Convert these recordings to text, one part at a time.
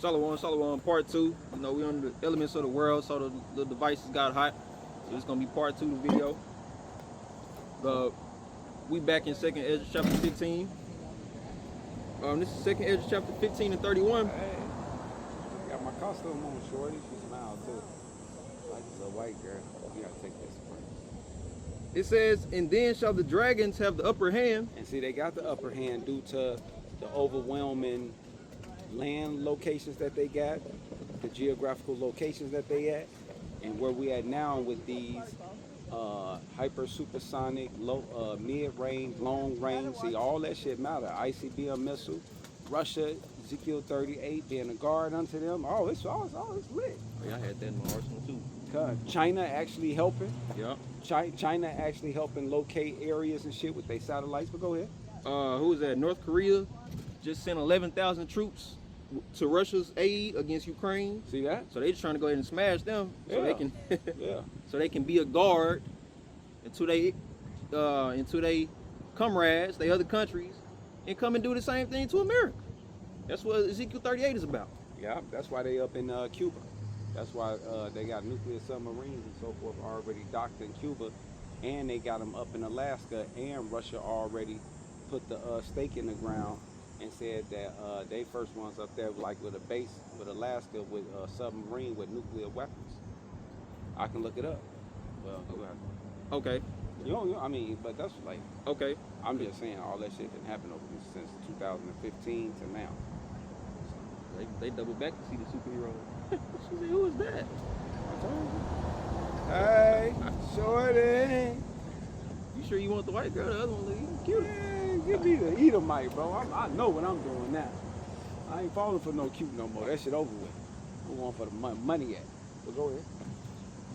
Shalom, part 2. You know, we on the elements of the world, so the devices got hot. So it's gonna be part 2 of the video. We back in 2nd Ezra chapter 15. This is 2nd Ezra chapter 15 and 31. Hey, got my costume on, shorty. She smiled too. Like it's a white girl. We gotta take this first. It says, and then shall the dragons have the upper hand. And see, they got the upper hand due to the overwhelming land locations that they got, the geographical locations that they at, and where we at now with these hyper supersonic, low, mid-range, long range. See, all that shit matter. ICBM missile, Russia, Ezekiel 38 being a guard unto them. Oh, it's lit. Oh, yeah, I had that in my arsenal too. China actually helping. Yeah. China actually helping locate areas and shit with their satellites. But go ahead. Who was that? North Korea just sent 11,000 troops to Russia's aid against Ukraine. See that? So they just trying to go ahead and smash them so they can Yeah. so they can be a guard until they comrades, they other countries, and come and do the same thing to America. That's what Ezekiel 38 is about. Yeah, that's why they up in Cuba. That's why they got nuclear submarines and so forth already docked in Cuba, and they got them up in Alaska, and Russia already put the stake in the ground and said that they first ones up there like with a base with Alaska with a submarine with nuclear weapons. I can look it up. Well, you have to. Okay. You know, I mean, but that's like, Okay. I'm just saying all that shit been happening over since 2015 to now. They double back to see the superhero. She said, who is that? Hey, shorty. You sure you want the white girl? The other one look cute. Man, give me the Edomite, bro. I know what I'm doing now. I ain't falling for no cute no more. That shit over with. I'm going for the money at. But go ahead.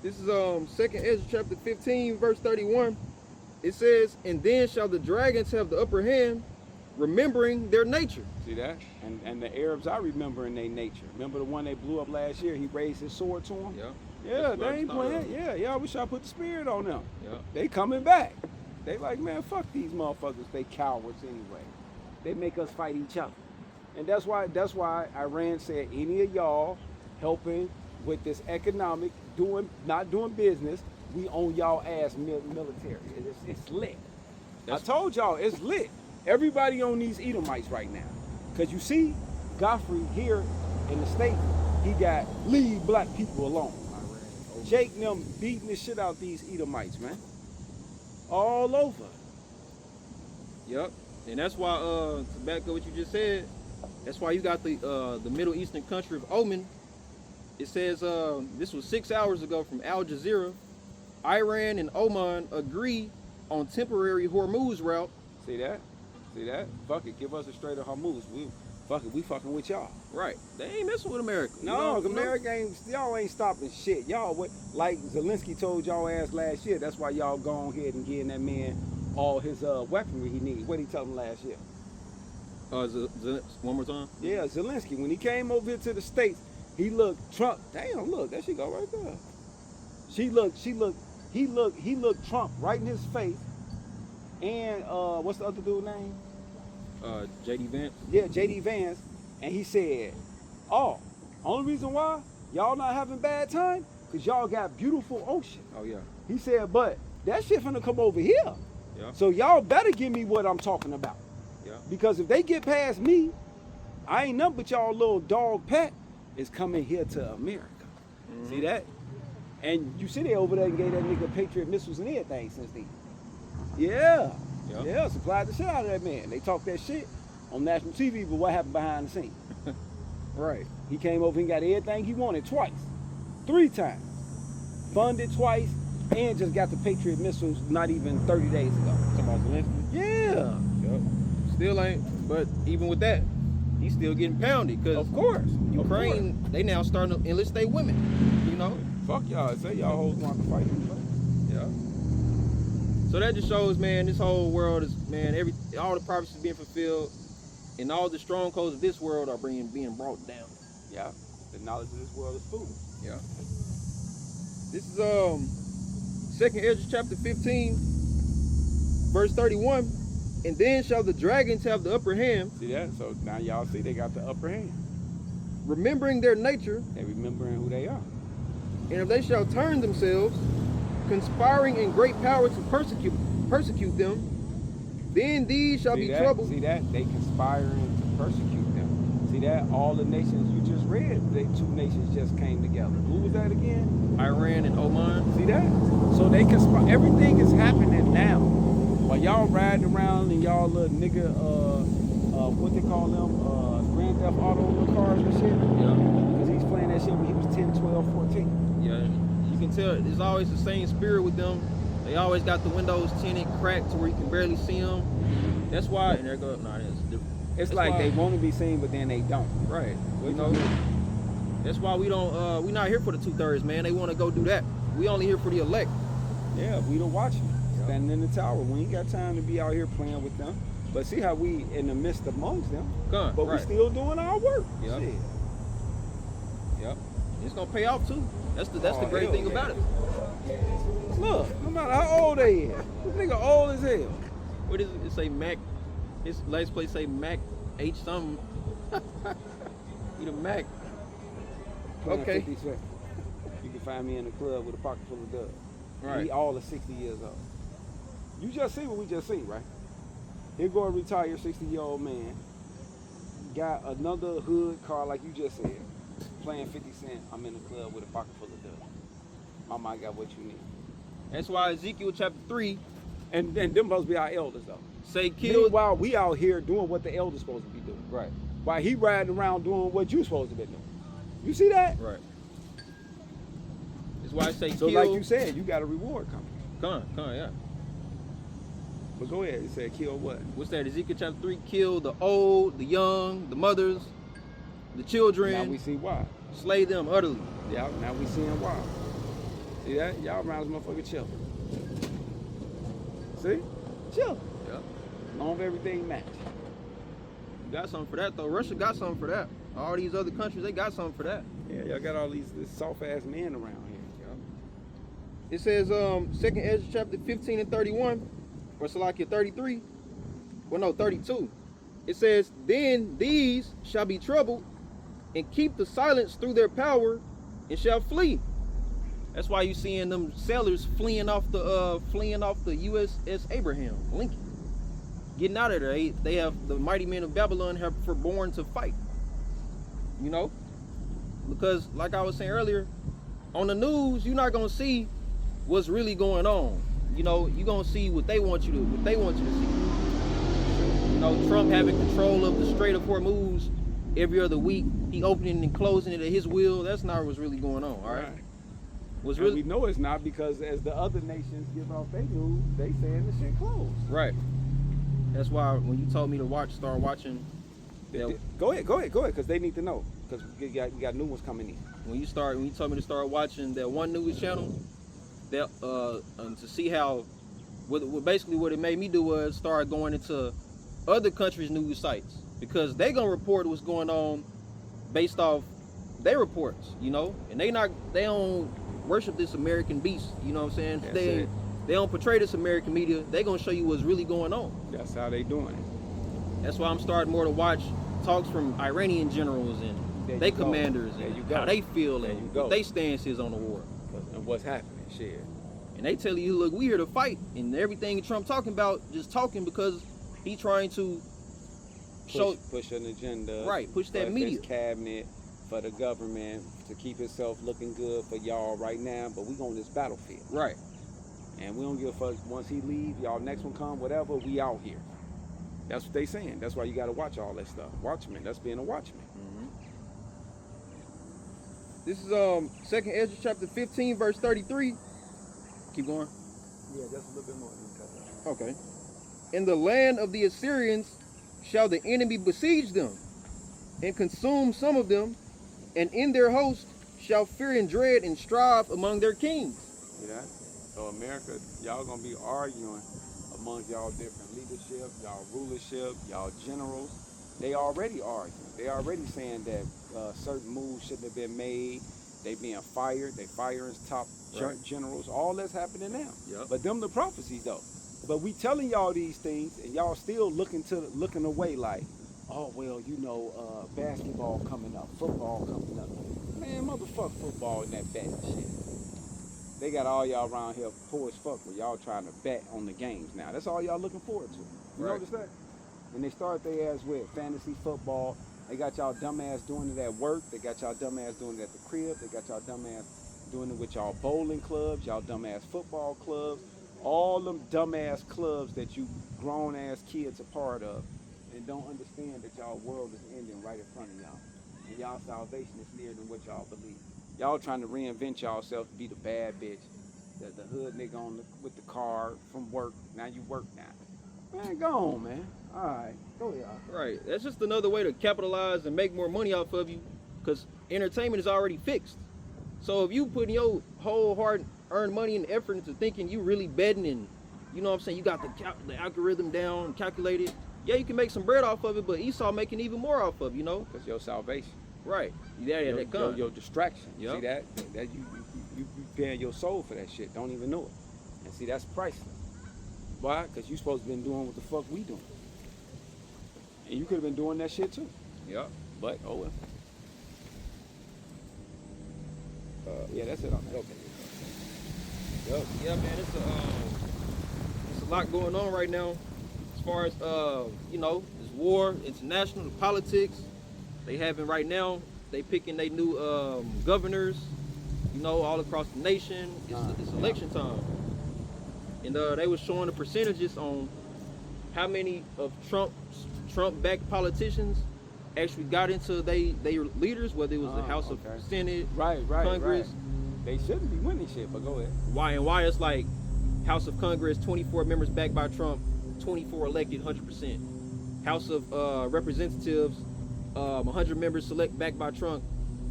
This is 2nd Ezra chapter 15, verse 31. It says, and then shall the dragons have the upper hand, remembering their nature. See that? And the Arabs I remember in their nature. Remember the one they blew up last year? He raised his sword to him? Yeah. Yeah, they ain't playing. Yeah, I wish I put the spirit on them. Yeah. They coming back. They like, man, fuck these motherfuckers. They cowards anyway. They make us fight each other. And that's why Iran said any of y'all helping with this economic, not doing business, we own y'all ass military. It's lit. I told y'all it's lit. Everybody on these Edomites right now. Cause you see, Godfrey here in the state, he got leave black people alone. Jake and them beating the shit out these Edomites, man. All over. Yep. And that's why, to back up what you just said, that's why you got the Middle Eastern country of Oman. It says, this was 6 hours ago from Al Jazeera, Iran and Oman agree on temporary Hormuz route. See that? See that? Fuck it, give us a straight of Hormuz. We fucking with y'all. Right. They ain't messing with America. No, America y'all ain't stopping shit. Y'all, like Zelensky told y'all ass last year, that's why y'all go ahead and getting that man all his weaponry he needs. What did he tell him last year? One more time? Yeah, Zelensky, when he came over here to the States, he looked Trump. Damn, look, that shit go right there. He looked Trump right in his face. And what's the other dude's name? JD Vance. Yeah, JD Vance. And he said, oh, only reason why y'all not having bad time, because y'all got beautiful ocean. Oh, yeah. He said, but that shit finna come over here. Yeah. So y'all better give me what I'm talking about. Yeah. Because if they get past me, I ain't nothing but y'all little dog pet is coming here to America. Mm-hmm. See that? And you see they over there and gave that nigga Patriot missiles and everything since then. Yeah. Yep. Yeah, supplied the shit out of that man. They talk that shit on national TV, but what happened behind the scenes? Right. He came over and got everything he wanted twice. 3 times. Funded twice, and just got the Patriot missiles not even 30 days ago. Talking about Zelensky? Yeah. Yep. Still ain't, but even with that, he's still getting pounded. Cause of course. Ukraine, they now starting to enlist their women, you know? Fuck y'all. Say y'all hoes want to fight. Yeah. So that just shows, man, this whole world is, man, all the prophecies being fulfilled, and all the strongholds of this world are being brought down. Yeah. The knowledge of this world is foolish. Yeah. This is 2nd Ezra chapter 15, verse 31. And then shall the dragons have the upper hand. See that? So now y'all see they got the upper hand. remembering their nature, They remembering who they are. and if they shall turn themselves, conspiring in great power to persecute them, then these shall be troubled. See that? They conspiring to persecute them. See that? All the nations you just read, the two nations just came together. Who was that again? Iran and Oman. See that? So they conspire. Everything is happening now. While y'all riding around in y'all little nigga, what they call them, Grand Theft Auto little cars and shit. Yeah. Because he's playing that shit when he was 10, 12, 14. Yeah. You can tell it's always the same spirit with them. They always got the windows tinted, cracked to where you can barely see them. That's why. And there goes. Nah, that's different. It's That's like why- they want to be seen, but then they don't. Right. What You know. That's why we don't. We not here for the 2/3, man. They want to go do that. We only here for the elect. Yeah, we the watchmen. Yep. Standing in the tower. We ain't got time to be out here playing with them. But see how we in the midst amongst them. Come. But Right. we still doing our work. Yep. Shit. Yep. It's gonna pay off too. That's the Oh, great hell thing yeah. about it. Look, no matter how old they is. This nigga old as hell. What is it? It say Mac. His last place say Mac H something. He the Mac. Playing Okay. 50 Cent. You can find me in the club with a pocket full of dubs. Right. We all are 60 years old. You just see what we just see, right? Here go a retired 60-year-old man. Got another hood car like you just said. Playing 50 Cent. I'm in the club with a pocket full of dubs. Mama, I got what you need. That's why Ezekiel chapter 3 And them supposed to be our elders though. say killed. Meanwhile, we out here doing what the elders supposed to be doing. Right. While he riding around doing what you supposed to be doing. You see that? Right. That's why I say So kill. like you said, you got a reward coming. Come, yeah. But go ahead. It said kill what? What's that? Ezekiel chapter 3 kill the old, the young, the mothers, the children. Now we see why. Slay them utterly. Yeah, now we seeing why. See that? Y'all around this motherfucker chill. See? Chill. Yeah. Long as everything match. You got something for that though. Russia got something for that. All these other countries, they got something for that. Yeah, y'all got all these soft ass men around here. It says 2nd Ezra chapter 15 and 31, or Salakia 33. Well no, 32. It says, then these shall be troubled and keep the silence through their power and shall flee. That's why you seeing them sailors fleeing off the USS Abraham Lincoln. Getting out of there. They have the mighty men of Babylon have forborne to fight. You know? Because like I was saying earlier, on the news, you're not gonna see what's really going on. You know, you're gonna see what they want you to see. You know, Trump having control of the Strait of Hormuz every other week. He opening and closing it at his will. That's not what's really going on, all right? What's And really we know it's not because as the other nations give off their news, they saying the shit closed. right. That's why when you told me to start watching. Go ahead, because they need to know. Because we got new ones coming in. When you told me to start watching that one news channel, that to see how, basically what it made me do was start going into other countries' news sites, because they gonna report what's going on based off their reports, you know, and they don't worship this American beast, you know what I'm saying? That's They don't portray this American media. They gonna show you what's really going on. That's how they doing it. That's why I'm starting more to watch talks from Iranian generals and There they you go. commanders There and you go. how they feel There and you go. what they stance is on the war. And what's happening, shit. And they tell you, look, we here to fight, and everything Trump talking about, just talking because he trying to push an agenda. Right, push that for media. his cabinet, for the government, to keep itself looking good for y'all right now. But we on this battlefield. right. And we don't give a fuck once he leave, y'all next one come, whatever, we out here. That's what they saying. That's why you gotta watch all that stuff. Watchman, that's being a watchman. This is 2nd Ezra chapter 15 verse 33. Keep going. Yeah, that's a little bit more than Okay. In the land of the Assyrians shall the enemy besiege them and consume some of them, and in their host shall fear and dread and strive among their kings. See that? So America, y'all gonna be arguing among y'all different leadership, y'all rulership, y'all generals. They already arguing. They already saying that certain moves shouldn't have been made. They being fired. They firing top generals. All that's happening now. Yep. But them the prophecies though. But we telling y'all these things, and y'all still looking away like, oh well, you know, basketball coming up, football coming up. Man, motherfuck football and that betting shit. They got all y'all around here poor as fuck where y'all trying to bet on the games now. That's all y'all looking forward to. You Right. notice that? And they start their ass with fantasy football. They got y'all dumbass doing it at work. They got y'all dumbass doing it at the crib. They got y'all dumbass doing it with y'all bowling clubs, y'all dumbass football clubs, all them dumbass clubs that you grown ass kids are part of and don't understand that y'all world is ending right in front of y'all. And y'all salvation is nearer than what y'all believe. Y'all trying to reinvent yourself to be the bad bitch, the hood nigga with the car from work. Now you work now. Man, go on, man. All right, go ahead. Right. That's just another way to capitalize and make more money off of you, because entertainment is already fixed. So if you put your whole hard-earned money and effort into thinking you really betting and, you know what I'm saying, you got the algorithm down, calculated, yeah, you can make some bread off of it, but Esau making even more off of, you know? That's your salvation. Right. Yeah, that comes. Your distraction. Yep. See that you paying your soul for that shit. Don't even know it. And see, that's priceless. Why? Because you supposed to been doing what the fuck we doing. And you could have been doing that shit too. Yep. But oh well. Yeah, that's it on that. Okay. Yep. Yeah, man, it's a lot going on right now. As far as you know, it's war, international, politics. They having right now. They picking their new governors. You know, all across the nation. It's election time, and they was showing the percentages on how many of Trump-backed politicians actually got into they leaders, whether it was the House of Senate, right, Congress. Right. They shouldn't be winning shit, but go ahead. Why it's like House of Congress, 24 members backed by Trump, 24 elected, 100%. House of Representatives, 100 members backed by Trump,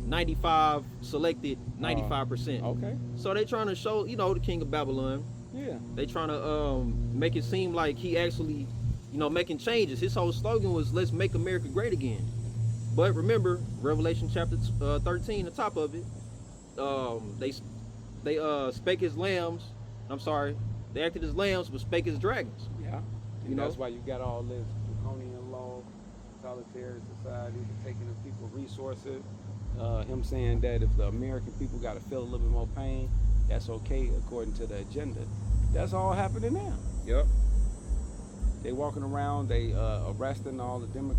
95 selected, 95%. Okay. So they trying to show, you know, the king of Babylon. Yeah. They trying to make it seem like he actually, you know, making changes. His whole slogan was "Let's make America great again." But remember, Revelation chapter 13, the top of it, they spake as lambs. I'm sorry, they acted as lambs, but spake as dragons. Yeah. And You know? that's why you got all this draconian law, solitary society, the taking of people's resources. Him saying that if the American people got to feel a little bit more pain, that's okay according to the agenda. That's all happening now. Yep. They walking around, they arresting all the the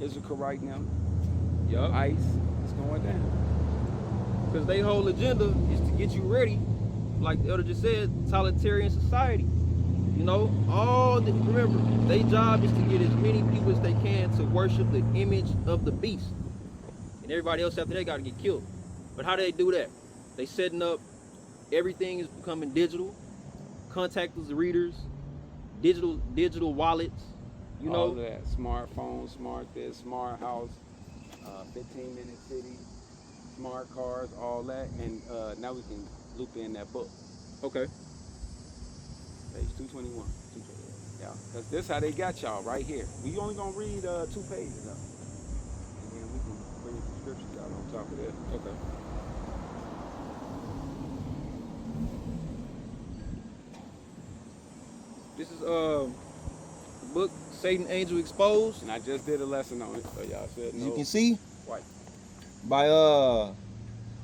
Issachar right now. Yep. ICE is going down. Because their whole agenda is to get you ready, like the elder just said, totalitarian society. You know, remember, their job is to get as many people as they can to worship the image of the beast. And everybody else after that got to get killed. But how do they do that? They setting up, everything is becoming digital, contactless readers, digital wallets, you know. All of that, smartphone, smart this, smart house, 15-minute city, smart cars, all that. And now we can loop in that book. Okay. Page 221. Yeah, because this how they got y'all right here. We only gonna read 2 pages up. And then we can bring some scriptures out on top of this. Okay. This is the book Satan Angel Exposed. And I just did a lesson on it, so y'all should know. As you can see, Right. by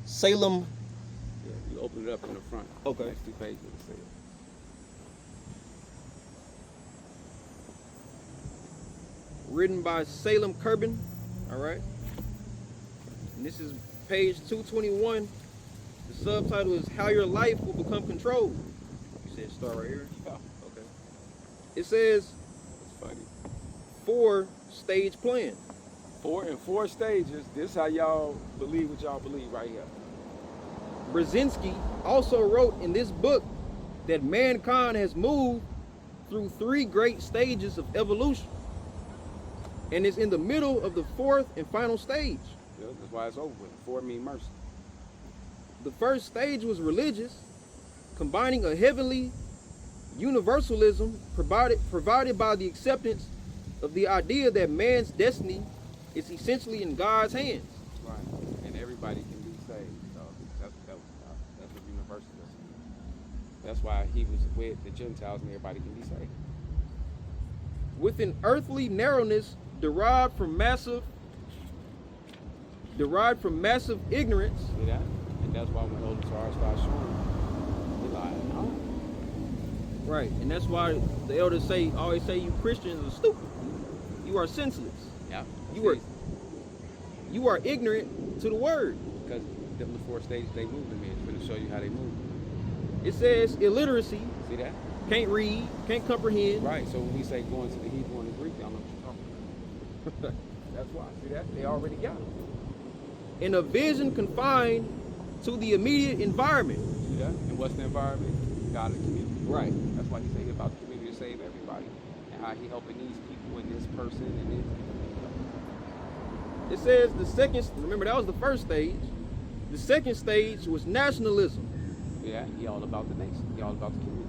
Salem. Yeah, you open it up in the front. Okay. Next 2 pages will say it. Written by Salem Kerbin. All right. And this is page 221. The subtitle is How Your Life Will Become Controlled. You said start right here? Yeah. Okay. It says It's funny. 4-stage plan. 4 stages. This how y'all believe what y'all believe right here. Brzezinski also wrote in this book that mankind has moved through 3 great stages of evolution and is in the middle of the 4th and final stage. Yeah, that's why it's over with. 4 mean mercy. The first stage was religious, combining a heavenly universalism provided by the acceptance of the idea that man's destiny is essentially in God's hands. Right. And everybody can be saved. So that's what universalism is. That's why he was with the Gentiles and everybody can be saved. with an earthly narrowness derived from massive ignorance. See that? And that's why when Elder Sarge starts showing, he like, no. Right, and that's why the elders always say you Christians are stupid. You are senseless. Yeah. You are ignorant to the word. Because them the 4 stages they move them in. It's going to show you how they move. It says illiteracy, See that? can't read, can't comprehend. Right. So when we say going to the Hebrew and the Greek, y'all know what you're talking about. That's why. See that? They already got it. And a vision confined to the immediate environment. See that? And what's the environment? God and community. Right. That's why he say about the community to save everybody. And how he helping these people and this person and this. It says the second, remember that was the first stage. The second stage was nationalism, Yeah, he all about the nation. He all about the community.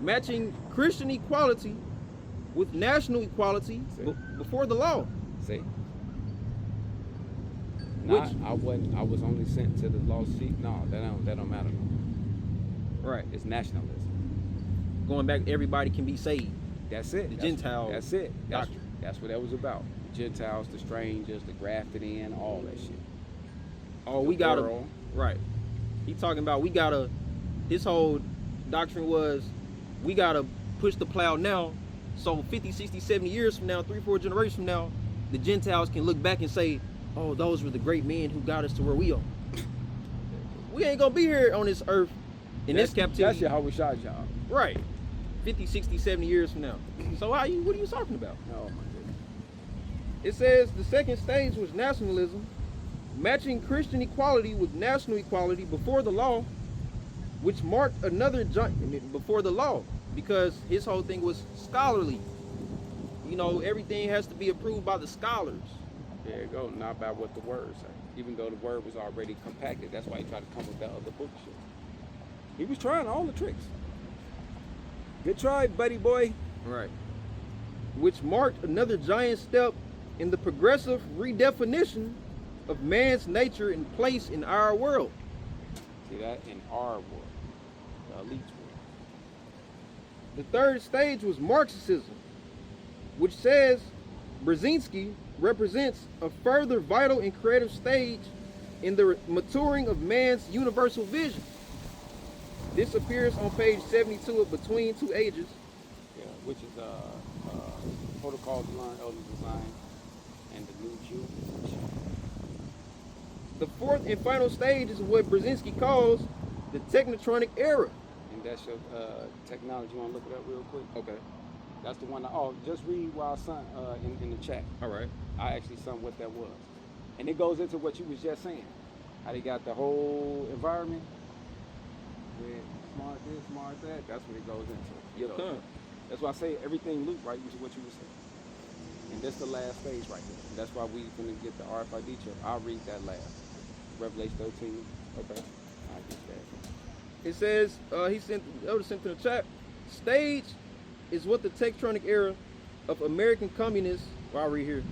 matching Christian equality with national equality before the law. See? Which- I was only sent to the lost sheep. No, that don't matter. Right. It's nationalism. Going back, everybody can be saved. That's it. The That's- Gentile That's it. doctrine. That's what that was about. The Gentiles, the strangers, the grafted in, all that shit. Oh, The we gotta, world. right. He talking about we gotta, his whole doctrine was we gotta push the plow now, so 50, 60, 70 years from now, 3, 4 generations from now, the Gentiles can look back and say, oh, those were the great men who got us to where we are. We ain't gonna be here on this earth in this captivity. That's your Howard Shah job. Right. 50, 60, 70 years from now. So what are you talking about? Oh my goodness. It says the second stage was nationalism, matching Christian equality with national equality before the law, which marked another before the law, because his whole thing was scholarly. You know, everything has to be approved by the scholars. There you go. Not by what the word say. Even though the word was already compacted, that's why he tried to come with that other book shit. He was trying all the tricks. Good try, buddy boy. Right. Which marked another giant step in the progressive redefinition of man's nature and place in our world. See that? In our world. The elite's world. The third stage was Marxism, which says Brzezinski represents a further vital and creative stage in the maturing of man's universal vision. This appears on page 72 of Between Two Ages. Yeah, which is Protocol to Learn Elder Design and the New Jew. The fourth and final stage is what Brzezinski calls the Technotronic era. And that's your technology. You want to look it up real quick? Okay. That's the one. Just read while I son in the chat. All right. I actually sung what that was. And it goes into what you was just saying. How they got the whole environment with smart this, smart that. That's what it goes into. Yes, sir. That's why I say everything loop right, which is what you were saying. And that's the last stage right there. And that's why we gonna get the RFID chip. I'll read that last. Revelation 13. Okay. I'll get that. It says, Elder sent to the chat, stage is what the Technotronic era of American communists, well, I'll read here.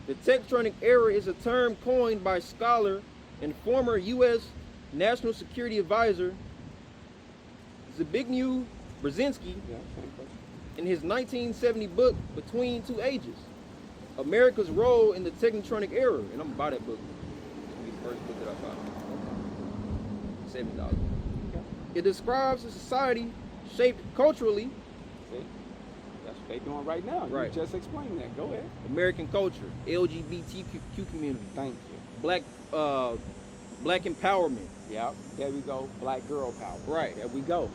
The Technotronic era is a term coined by scholar and former U.S. National Security Advisor Zbigniew Brzezinski Yeah, same question. in his 1970 book, Between Two Ages, America's Role in the Technotronic Era. And I'm gonna buy that book. It'll be the first book that I buy. $70. Okay. It describes a society shaped culturally, See? That's what they doing right now. Right. You just explained that. Go ahead. American culture, LGBTQ community, Thank you. black empowerment. Yeah, there we go. Black girl power. Right. There we go.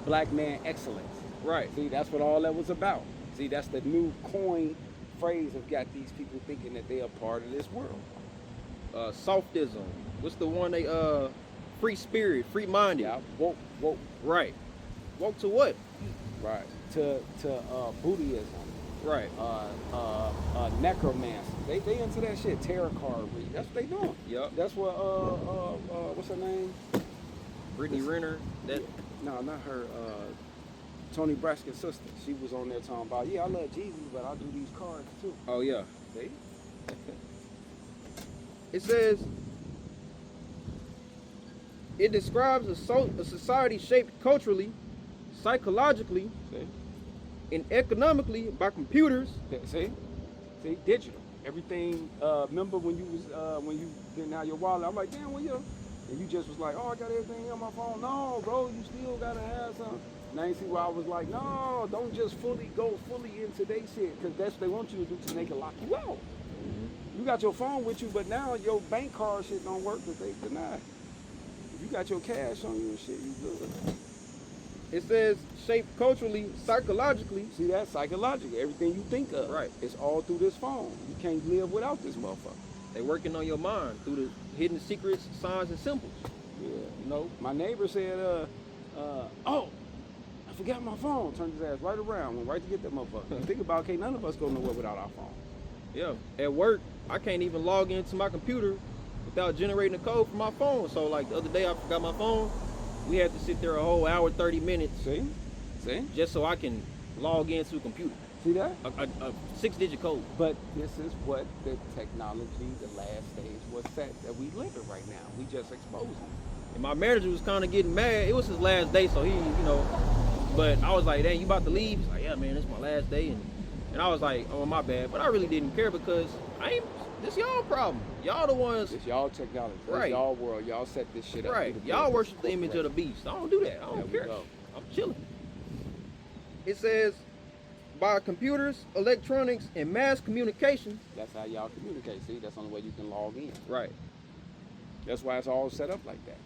Black man excellence. Right. See, that's what all that was about. See, that's the new coin phrase of got these people thinking that they are part of this world. Softism. What's the one they free spirit, free minded. Yeah, woke. Right. Woke to what? Right. To Buddhism. Right. Necromancy. They into that shit. Tarot card read. That's what they doing. Yep. That's what what's her name? Brittany Renner. That. No, not her. Tony Braxton's sister. She was on there talking about, yeah, I love Jesus, but I do these cards too. Oh yeah. See? It says it describes a society shaped culturally, psychologically, See? and economically by computers. See, digital. Everything. Remember when you didn't have your wallet? I'm like, damn, well, and you just was like, oh, I got everything on my phone. No, bro, you still gotta have some. Now you see where I was like, no, don't just go fully into their shit, because that's what they want you to do, to make it lock you out. You got your phone with you, but now your bank card shit don't work because they deny. If you got your cash on you and shit, you good. It says shaped culturally, psychologically. See that? Psychologically. Everything you think of. Right. It's all through this phone. You can't live without this motherfucker. They working on your mind through the hidden secrets, signs, and symbols. Yeah. You know, my neighbor said, oh, I forgot my phone. Turned his ass right around. Went right to get that motherfucker. Think about, okay, none of us go nowhere without our phone. Yeah. At work, I can't even log into my computer without generating a code from my phone. So like the other day, I forgot my phone. We had to sit there a whole hour, 30 minutes. See? Just so I can log into a computer. See that? A 6-digit code. But this is what the technology, the last stage was set that we live in right now. We just exposing. And my manager was kind of getting mad. It was his last day, so he, but I was like, dang, you about to leave? He's like, yeah, man, it's my last day. And I was like, oh, my bad. But I really didn't care because this y'all problem. Y'all the ones. It's y'all technology. Right. It's y'all world. Y'all set this shit up. Right. Y'all worship the image of the beast. I don't do that. I don't care. I'm chilling. It says, by computers, electronics, and mass communication. That's how y'all communicate. See, that's the only way you can log in. Right. That's why it's all set up like that.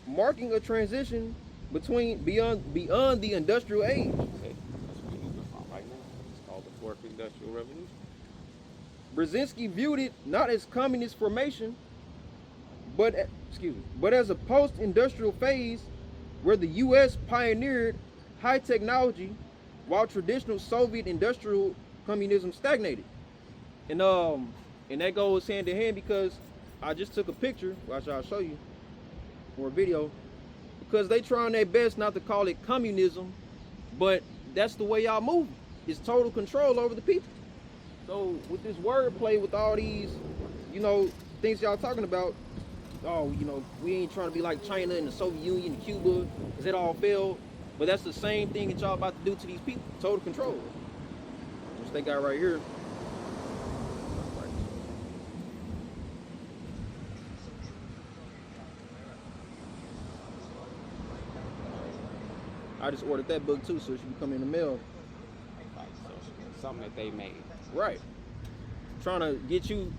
Marking a transition beyond the industrial age. Okay. That's what we're moving from right now. It's called the Fourth Industrial Revolution. Brzezinski viewed it not as communist formation, but as a post-industrial phase where the U.S. pioneered high technology while traditional Soviet industrial communism stagnated. And that goes hand in hand because I just took a picture, which I'll show you, or a video, because they trying their best not to call it communism, but that's the way y'all move. It's total control over the people. So with this wordplay, with all these, things y'all talking about, we ain't trying to be like China and the Soviet Union and Cuba, because it all failed. But that's the same thing that y'all about to do to these people. Total control. Which they got right here. I just ordered that book too, so it should be coming in the mail. Right, so something that they made. Right. Trying to get you,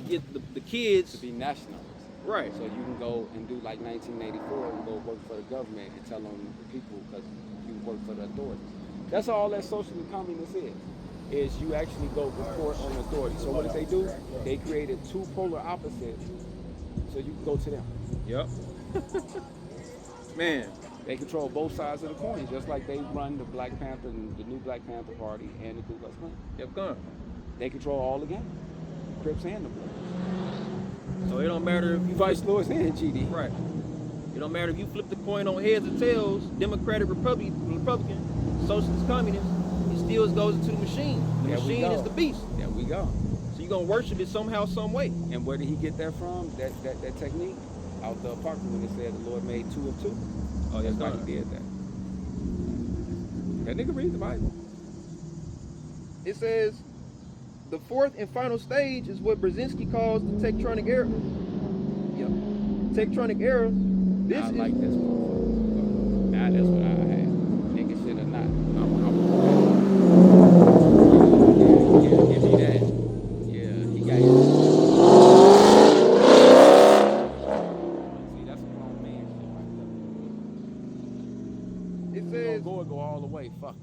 get the kids to be nationalists. Right. So you can go and do like 1984 and go work for the government and tell on the people because you work for the authorities. That's all that socially communist is you actually go report on authority. So what did they do? They created two polar opposites so you can go to them. Yep. Man. They control both sides of the coin, just like they run the Black Panther, the new Black Panther Party, and the Ku Klux Klan. Yep, come. They control all the game, the Crips and the Bloods. So it don't matter if you Vice Lords and GD. Right. It don't matter if you flip the coin on heads or tails, Democratic, Republican, Socialist, Communist, it still goes into the machine. The machine is the beast. There we go. So you're gonna worship it somehow, some way. And where did he get that from? That technique? Out the apartment when it said the Lord made two of two. Oh, that's why he did that. That nigga read the Bible. It says the fourth and final stage is what Brzezinski calls the tectonic era. Yep. Tectonic era. I like this motherfucker. Now that's what I had. Nigga shit or not. Yeah, give me that. Yeah, he got it. Go all the way, fuck.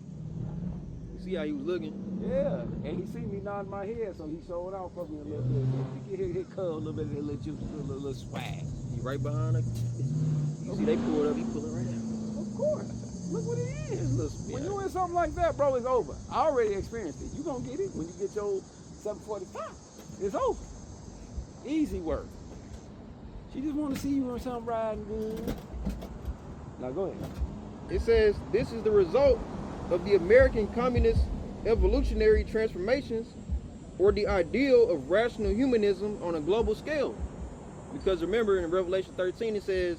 You see how he was looking? Yeah, and he seen me nodding my head, so he showed out for me a little bit. He hit a little bit of that little juice, a little swag. He right behind her. You see they pull it up, he pull it right out. Of course. Look what it is. When you in something like that, bro, it's over. I already experienced it. You gonna get it when you get your 745. It's over. Easy work. She just want to see you on something riding good. Now go ahead. It says this is the result of the American communist evolutionary transformations, or the ideal of rational humanism on a global scale. Because remember in Revelation 13 it says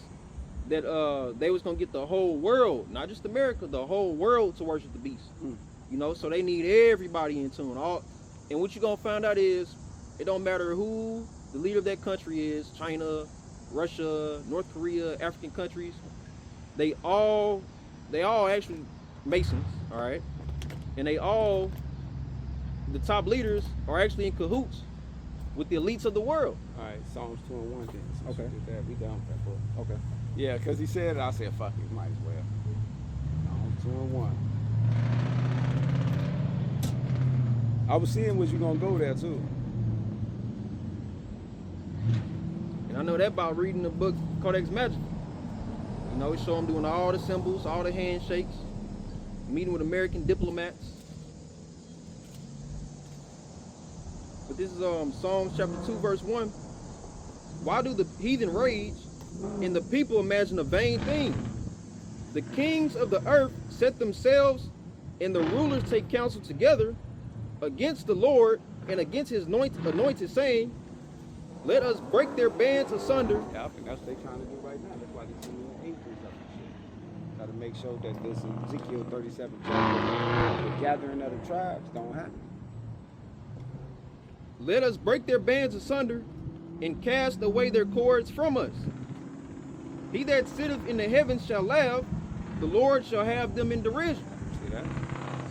that they was gonna get the whole world, not just America, the whole world to worship the beast. You know, so they need everybody in tune. And what you gonna find out is it don't matter who the leader of that country is, China, Russia, North Korea, African countries, they all actually Masons, all right? And the top leaders are actually in cahoots with the elites of the world. All right, Psalms 2 and 1 then. Since Okay. you did that, we done with that book. Okay. Yeah, because he said it, I said, fuck it, might as well. Psalms 2 and 1. I was seeing was you gonna go there too. And I know that about reading the book Codex Magic. You know, it show them doing all the symbols, all the handshakes, meeting with American diplomats. But this is Psalms chapter 2, verse 1. Why do the heathen rage and the people imagine a vain thing? The kings of the earth set themselves, and the rulers take counsel together against the Lord and against his anointed, saying, let us break their bands asunder. Yeah, I think that's what they're trying to do right now. That's why they're sending the angels up and shit. Got to make sure that this Ezekiel 37 chapter, the gathering of the tribes, don't happen. Let us break their bands asunder and cast away their cords from us. He that sitteth in the heavens shall laugh, the Lord shall have them in derision. See that?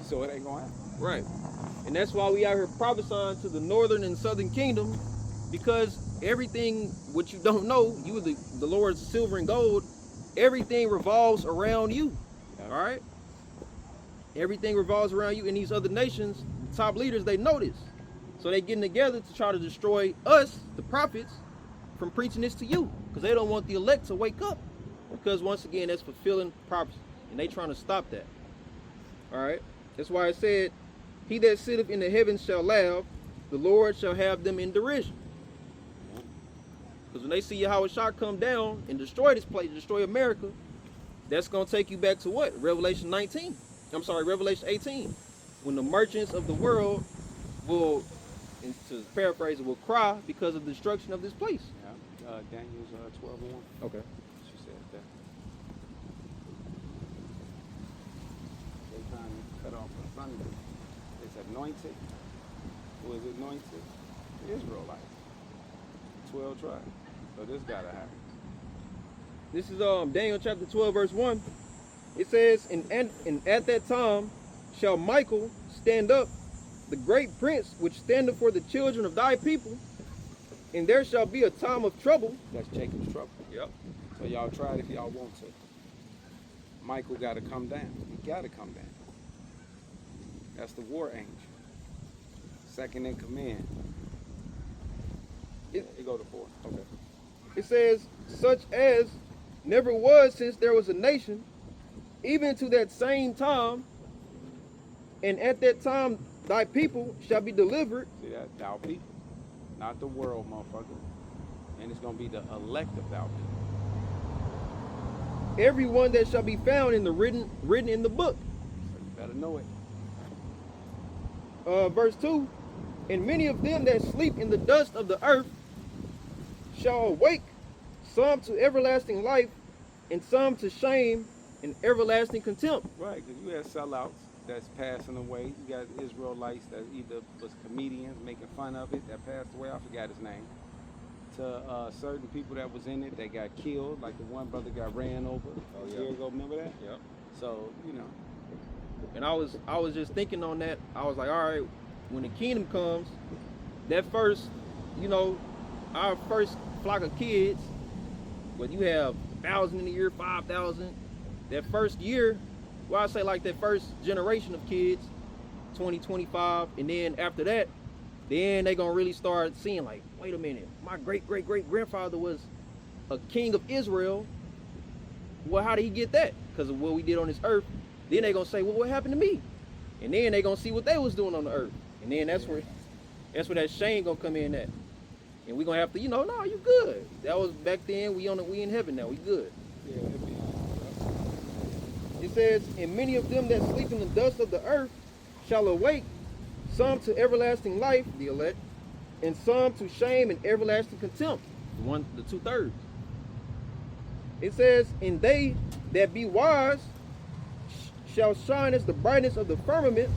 So it ain't gonna happen. Right. And that's why we out here prophesying to the northern and southern kingdom, because everything, what you don't know, you are the Lord's silver and gold, everything revolves around you. Yep. All right? Everything revolves around you. And these other nations, the top leaders, they know this. So they getting together to try to destroy us, the prophets, from preaching this to you, because they don't want the elect to wake up, because once again, that's fulfilling prophecy, and they trying to stop that. All right? That's why it said, he that sitteth in the heavens shall laugh, the Lord shall have them in derision. Because when they see Yahweh come down and destroy this place, destroy America, that's going to take you back to what? Revelation 19. I'm sorry, Revelation 18. When the merchants of the world will, and to paraphrase it, will cry because of the destruction of this place. Yeah. Daniel's 12 and 1. Okay. She said that. They trying to cut off the thunder. It's anointed. Who is anointed? The Israelites. 12 tribes. So this gotta happen. This is Daniel chapter 12, verse 1. It says, and at that time shall Michael stand up, the great prince which standeth for the children of thy people, and there shall be a time of trouble. That's Jacob's trouble. Yep. So y'all try it if y'all want to. Michael gotta come down. He gotta come down. That's the war angel. Second in command. You go to 4. Okay. It says, such as never was since there was a nation, even to that same time, and at that time thy people shall be delivered. See that? Thou people. Not the world, motherfucker. And it's gonna be the elect of thou people. Everyone that shall be found in the written in the book. So you better know it. Verse 2, and many of them that sleep in the dust of the earth shall awake, some to everlasting life, and some to shame and everlasting contempt. Right, because you have sellouts that's passing away. You got Israelites that either was comedians making fun of it that passed away. I forgot his name. To certain people that was in it, they got killed. Like the one brother got ran over a year ago. Remember that? Yep. So you know. And I was just thinking on that. I was like, all right, when the kingdom comes, that first, you know, our first flock of kids, whether you have 1,000 in a year, 5,000, that first year, well, I say like that first generation of kids, 20, 25, and then after that, then they gonna really start seeing like, wait a minute, my great-great-great-grandfather was a king of Israel. Well, how did he get that? Because of what we did on this earth. Then they gonna say, well, what happened to me? And then they gonna see what they was doing on the earth. And then that's where that shame gonna come in at. And we gonna have to, no, you good. That was back then, we in heaven now, we good. Yeah, it'll be. It says, and many of them that sleep in the dust of the earth shall awake, some to everlasting life, the elect, and some to shame and everlasting contempt, the 2/3. It says, and they that be wise shall shine as the brightness of the firmament,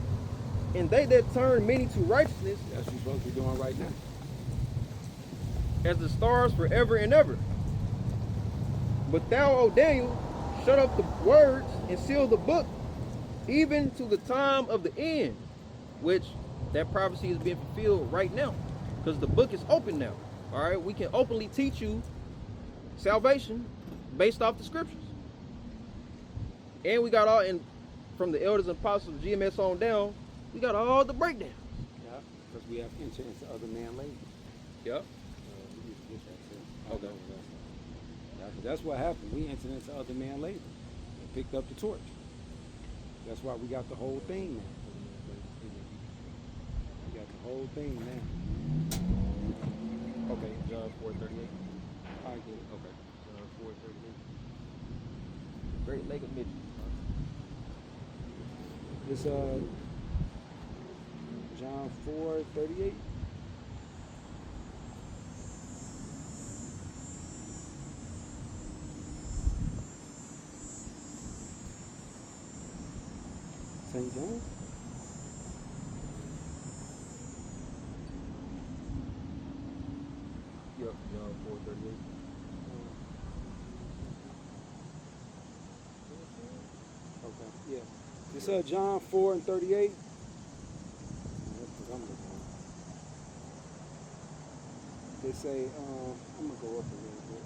and they that turn many to righteousness That's what you're supposed to be doing right now. as the stars forever and ever. But thou, O Daniel, shut up the words and seal the book, even to the time of the end, which that prophecy is being fulfilled right now, because the book is open now. All right, we can openly teach you salvation based off the scriptures, and we got all in from the elders and apostles of GMS on down. We got all the breakdowns. Yeah, because we have entered into other man labor. Yep. We need to get that too. Okay. That's what happened. We entered into other man labor and picked up the torch. That's why we got the whole thing now. We got the whole thing now. Okay. John 4:38. I get it. Okay. John 4:38. Great Lake of Michigan. It's John 4:38. St. John? Yep. John 4:38. Okay, yeah. It's John 4:38. They say, I'm gonna go up a little bit.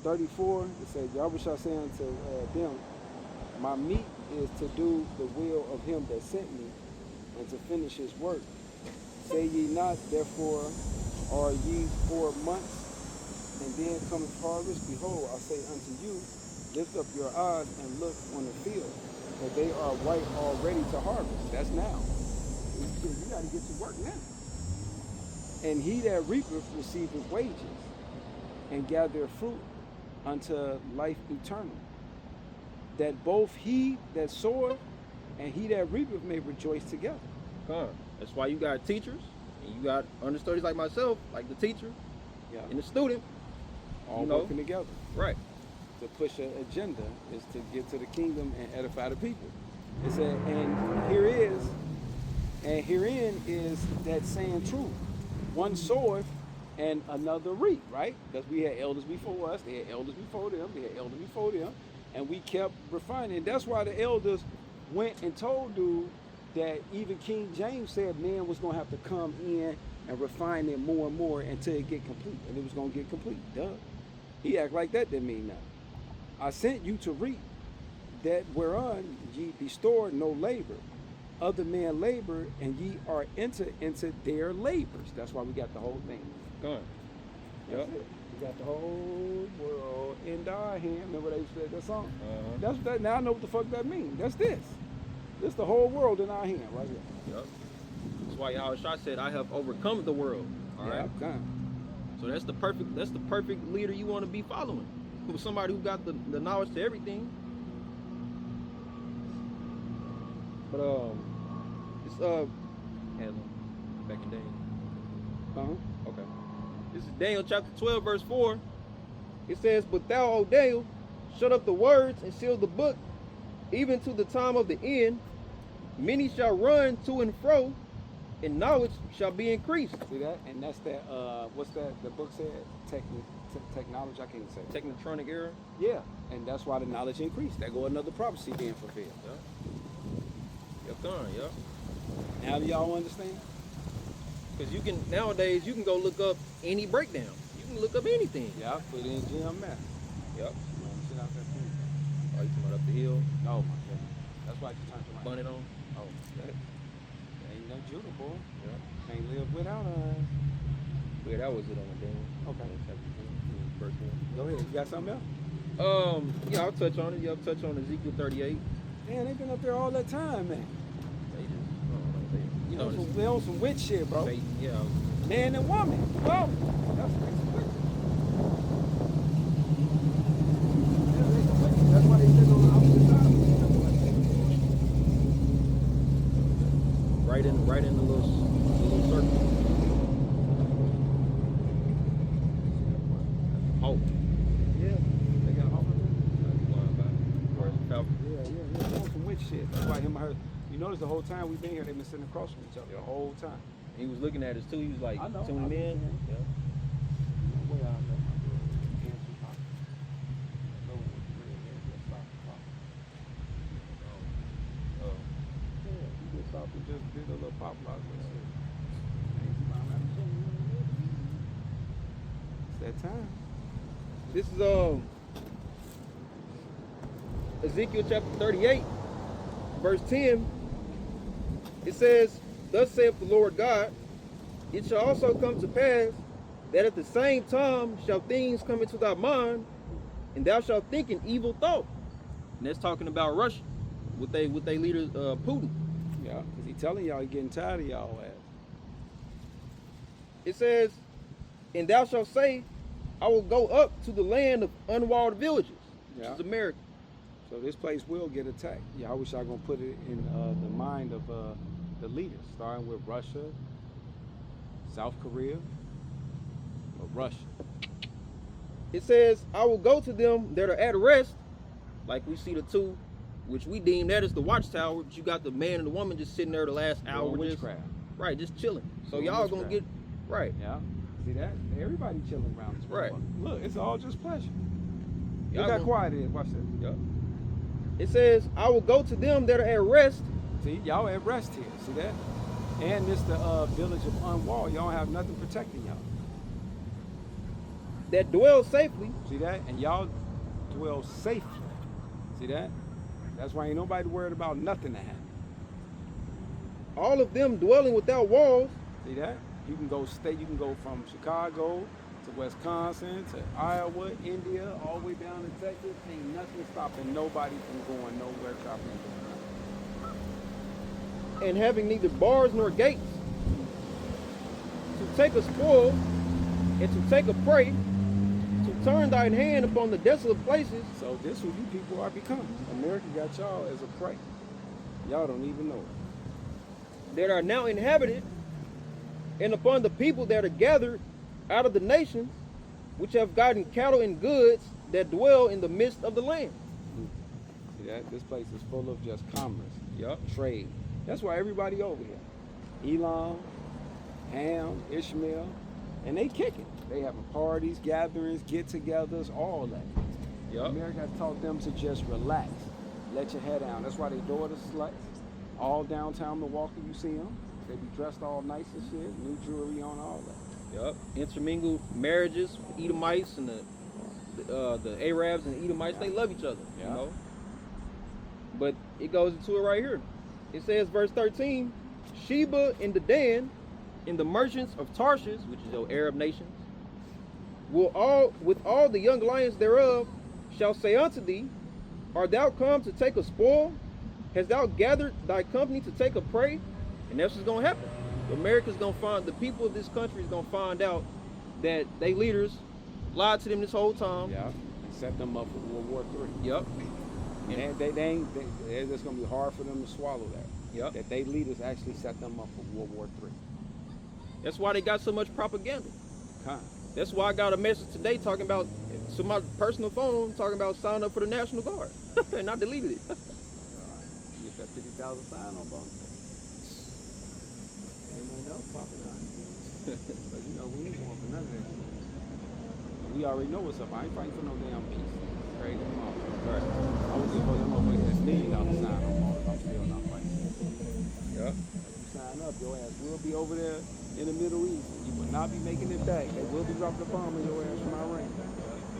34, it says, Yahweh say unto them, my meat is to do the will of him that sent me, and to finish his work. Say ye not, therefore are ye 4 months, and then cometh harvest? Behold, I say unto you, lift up your eyes and look on the field, for they are white already to harvest. That's now. You got to get to work now. And he that reapeth receiveth wages, and gathereth fruit unto life eternal, that both he that soweth and he that reapeth may rejoice together. That's why you got teachers, and you got understudies like myself, like the teacher and the student, all working together. Right. To push an agenda is to get to the kingdom and edify the people. It said, and herein is that saying true. One soweth and another reap, right? Because we had elders before us, they had elders before them, they had elders before them, and we kept refining. That's why the elders went and told dude that even King James said man was going to have to come in and refine it more and more until it get complete, and it was going to get complete. Duh. He act like that didn't mean nothing. I sent you to reap that whereon ye be stored no labor. Other men labor, and ye are entered into their labors. That's why we got the whole thing. Yep. We got the whole world in thy hand. Remember they said that song? Uh-huh. That's that. Now I know what the fuck that means. That's this. This the whole world in our hand right here. Yep. That's why Yahushua said, "I have overcome the world." All right. So that's the perfect leader you want to be following. Somebody who got the knowledge to everything. But it's back in Daniel. Okay. This is Daniel chapter 12, verse 4. It says, "But thou, O Daniel, shut up the words and seal the book, even to the time of the end. Many shall run to and fro, and knowledge shall be increased." See that? And that's that. What's that? The book said technology. I can't say. Technotronic era. Yeah, and that's why the knowledge increased. That go another prophecy being fulfilled. Yep. Now do y'all understand? Because nowadays you can go look up any breakdown. You can look up anything. Yeah, I put in GMS. Yep. Sit out there too. Oh, you talking about up the hill? Oh my goodness. That's why I just turned to my Bun it on? Oh, that ain't no Judah, boy. Yeah. Can't live without us. Yeah, that was it on the Daniel. Okay. Verse 1. Go ahead. You got something else? Yeah, I'll touch on it. Yeah, I'll touch on Ezekiel 38. Man, they've been up there all that time, man. They They on some witch shit, bro. Yeah. Man and woman. Well, that's That's why they sit on the opposite side. Right in the little circle. Yeah, they got hope in shit. That's why him and her. You notice the whole time we've been here, they've been sitting across from each other the whole time. He was looking at us too. He was like, I know, tune I him in. understand. Yeah. Way out there, my girl. Cancer pop. No, just stop the pop. Oh. Yeah, you just stopped and just did a little pop lock and shit. It's that time. This is Ezekiel chapter 38, verse 10. It says, "Thus saith the Lord God, it shall also come to pass that at the same time shall things come into thy mind, and thou shalt think an evil thought." And that's talking about Russia with they leader Putin. Yeah, because he telling y'all he getting tired of y'all ass. It says, "And thou shalt say, I will go up to the land of unwalled villages," which Yeah. is America. So this place will get attacked. Yeah, I wish I gonna put it in the mind of the leaders, starting with Russia, South Korea, or Russia. It says, "I will go to them that are at rest," like we see the two, which we deem that as the watchtower. But you got the man and the woman just sitting there the last hour, Doing just witchcraft. right, just chilling. So Doing y'all gonna witchcraft. get right. Yeah. See that? Everybody chilling around this Right. motherfucker. Look, it's all just pleasure. Y'all Look how gonna- quiet it is. Watch this. Yep. It says, "I will go to them that are at rest." See, y'all at rest here. See that? And this the village of Unwall. Y'all don't have nothing protecting y'all. That dwell safely. See that? And y'all dwell safely. See that? That's why ain't nobody worried about nothing to happen. All of them dwelling without walls. See that? You can go from Chicago to Wisconsin to Iowa, India, all the way down to Texas. Ain't nothing stopping nobody from going nowhere shopping. And having neither bars nor gates, to take a spoil and to take a prey, to turn thine hand upon the desolate places. So this who you people are becoming. America got y'all as a prey. Y'all don't even know it. That are now inhabited, and upon the people that are gathered out of the nations, which have gotten cattle and goods that dwell in the midst of the land. See that? This place is full of just commerce, Yup. trade. That's why everybody over here. Elam, Ham, Ishmael, and they kicking. They having parties, gatherings, get-togethers, all that. Yup. America has taught them to just relax, let your head down. That's why they daughters sluts. All downtown Milwaukee, you see them. They be dressed all nice and shit, new jewelry on, all that. Yup. Intermingled marriages with Edomites and the Arabs and the Edomites. Yeah. They love each other. Yeah. You know. But it goes into it right here. It says, verse 13, "Sheba and Dedan, and the merchants of Tarshish," which is your Arab nations, "will all with all the young lions thereof shall say unto thee, Art thou come to take a spoil? Hast thou gathered thy company to take a prey?" And that's what's gonna happen. America's gonna find, the people of this country is gonna find out that they leaders lied to them this whole time. Yeah, and set them up for World War III. Yep. And it's going to be hard for them to swallow that. Yep. That they leaders actually set them up for World War III. That's why they got so much propaganda. Kind. That's why I got a message today talking about, to my personal phone, talking about sign up for the National Guard. And I deleted it. Get that 50,000 sign on bonus. Ain't nothing else popping out. But you know, we ain't going for none of that shit. We already know what's up. I ain't fighting for no damn peace. Crazy motherfucker. Right. I was just going to motherfucker that's $1 million sign on bonus. I'm still not fighting. Yep. If you sign up, your ass will be over there in the Middle East. You will not be making it back. They will be dropping a bomb in your ass from Iran.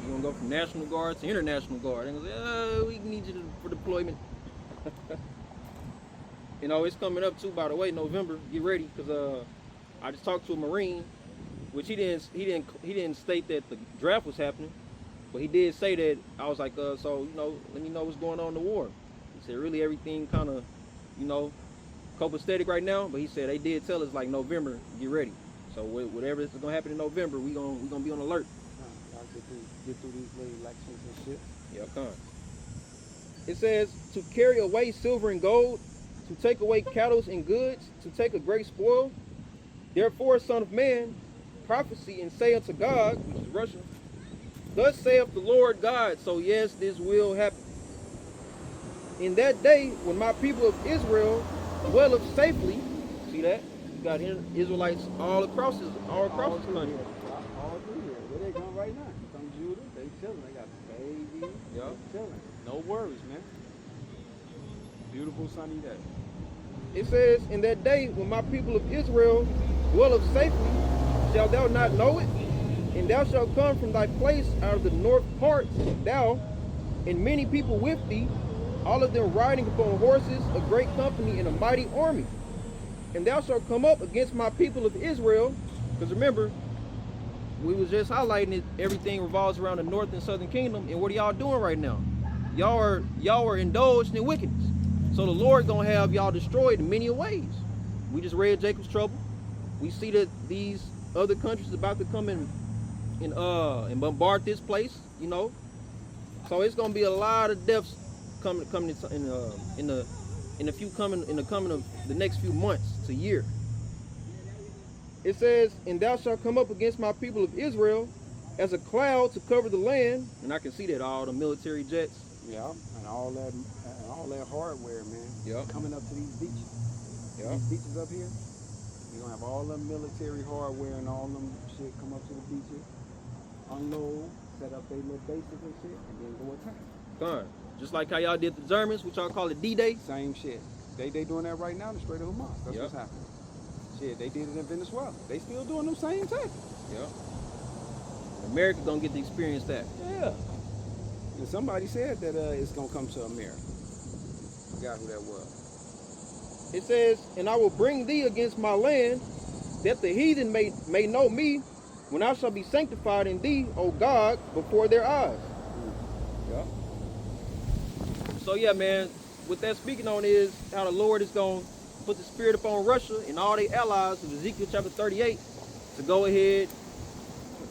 You're gonna go from National Guard to International Guard. They're gonna say, "Oh, we need you for deployment." You know, it's coming up too, by the way, November. Get ready, because I just talked to a Marine, which he didn't state that the draft was happening, but he did say that. I was like, so, you know, let me know what's going on in the war. He said, really everything kind of, you know, copacetic right now, but he said they did tell us like November, get ready. So whatever is gonna happen in November, we gonna be on alert. Y'all get through these little elections and shit. Yeah, come. It says, to carry away silver and gold, to take away cattle and goods, to take a great spoil. Therefore, son of man, prophesy and say unto God, which is Russia, thus saith the Lord God. So yes, this will happen. in that day when my people of Israel dwelleth safely, see that? You got Israelites all across this country. All through here. Where they going right now? From Judah, they chilling. They got babies. Yup. They chilling. No worries, man. Beautiful sunny day. It says, in that day when my people of Israel dwelleth safely, shalt thou not know it? And thou shalt come from thy place out of the north parts, thou and many people with thee, all of them riding upon horses, a great company and a mighty army. And thou shalt come up against my people of Israel, because remember, we was just highlighting it, everything revolves around the north and southern kingdom, and what are y'all doing right now? Y'all are indulged in wickedness. So the Lord gonna have y'all destroyed in many ways. We just read Jacob's trouble. We see that these other countries about to come in and bombard this place, you know. So it's gonna be a lot of deaths coming in the next few months to year. It says, and thou shalt come up against my people of Israel as a cloud to cover the land, and I can see that all the military jets. Yeah, and all that hardware, man. Yep. Coming up to these beaches. Yep. These beaches up here, you're gonna have all the military hardware and all them shit come up to the beaches, unload, set up their little bases and shit, and then go attack. Fine. Just like how y'all did the Germans, which y'all call it D-Day. Same shit. They doing that right now in the Strait of Hamas. That's Yep. what's happening. Shit, they did it in Venezuela. They still doing them same things. Yep. America gonna get to experience that. Yeah. And somebody said that it's gonna come to America. Forgot who that was. It says, and I will bring thee against my land, that the heathen may know me, when I shall be sanctified in thee, O God, before their eyes. Yeah. So yeah, man, what that's speaking on is how the Lord is going to put the spirit upon Russia and all their allies of Ezekiel chapter 38 to go ahead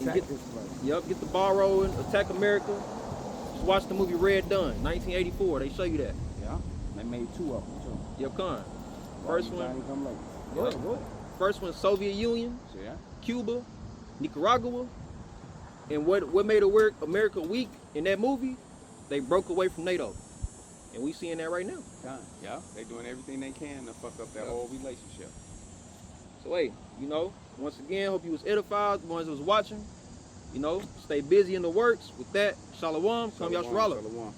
and get the ball rolling, attack America. Just watch the movie Red Dawn, 1984. They show you that. Yeah. They made two of them too. Yep, con. First one. Go ahead. First one, Soviet Union, Yeah. Cuba, Nicaragua, and what made America weak in that movie? They broke away from NATO, and we seeing that right now. Yeah, they doing everything they can to fuck up that whole relationship. So hey, once again, hope you was edified, the ones that was watching. Stay busy in the works. With that, shalom, come Yashrala. Shalom.